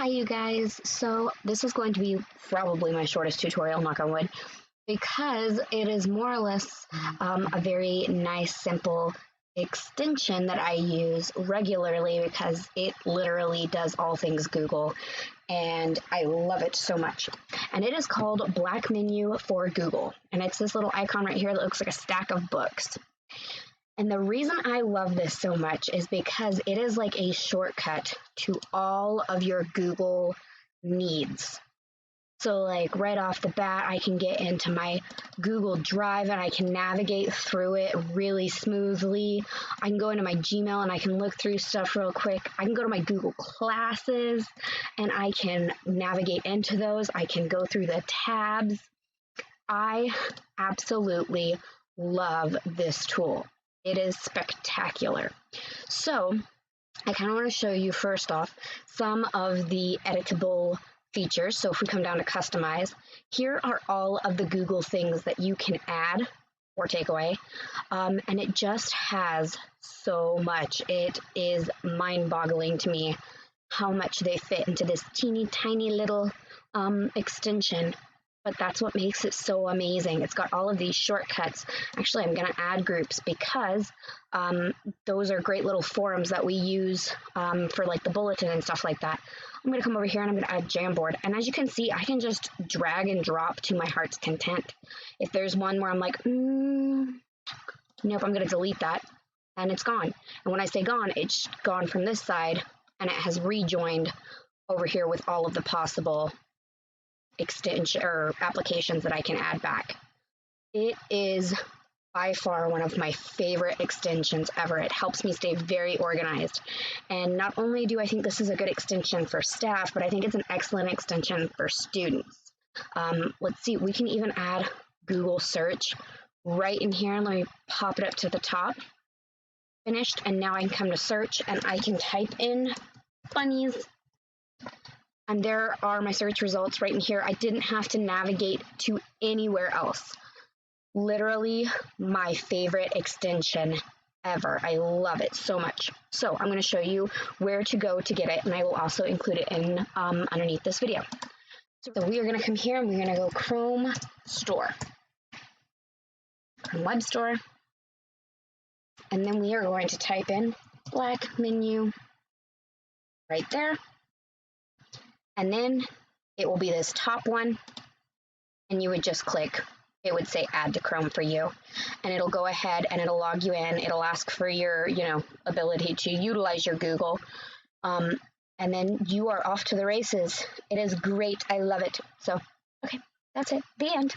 Hi you guys, so this is going to be probably my shortest tutorial, knock on wood, because it is more or less a very nice, simple extension that I use regularly because it literally does all things Google and I love it so much. And it is called Black Menu for Google, and it's this little icon right here that looks like a stack of books. And the reason I love this so much is because it is like a shortcut to all of your Google needs. So like right off the bat, I can get into my Google Drive and I can navigate through it really smoothly. I can go into my Gmail and I can look through stuff real quick. I can go to my Google Classes and I can navigate into those. I can go through the tabs. I absolutely love this tool. It is spectacular. So I kind of want to show you first off some of the editable features. So if we come down to customize, here are all of the Google things that you can add or take away. And it just has so much. It is mind-boggling to me how much they fit into this teeny tiny little extension. But that's what makes it so amazing. It's got all of these shortcuts. Actually, I'm going to add groups because those are great little forums that we use for like the bulletin and stuff like that. I'm going to come over here and I'm going to add Jamboard. And as you can see, I can just drag and drop to my heart's content. If there's one where I'm like, nope, I'm going to delete that, and it's gone. And when I say gone, it's gone from this side and it has rejoined over here with all of the possible extension or applications that I can add back. It is by far one of my favorite extensions ever. It helps me stay very organized. And not only do I think this is a good extension for staff, but I think it's an excellent extension for students. Let's see, we can even add Google search right in here. Let me pop it up to the top. Finished. And now I can come to search and I can type in bunnies. And there are my search results right in here. I didn't have to navigate to anywhere else. Literally my favorite extension ever. I love it so much. So I'm going to show you where to go to get it, and I will also include it in underneath this video. So we are going to come here and we're going to go Chrome Store, Chrome Web Store, and then we are going to type in Black Menu right there. And then it will be this top one, and you would just click. It would say add to Chrome for you, and it'll go ahead and it'll log you in. It'll ask for your, ability to utilize your Google. And then you are off to the races. It is great. I love it. So, okay, that's it. The end.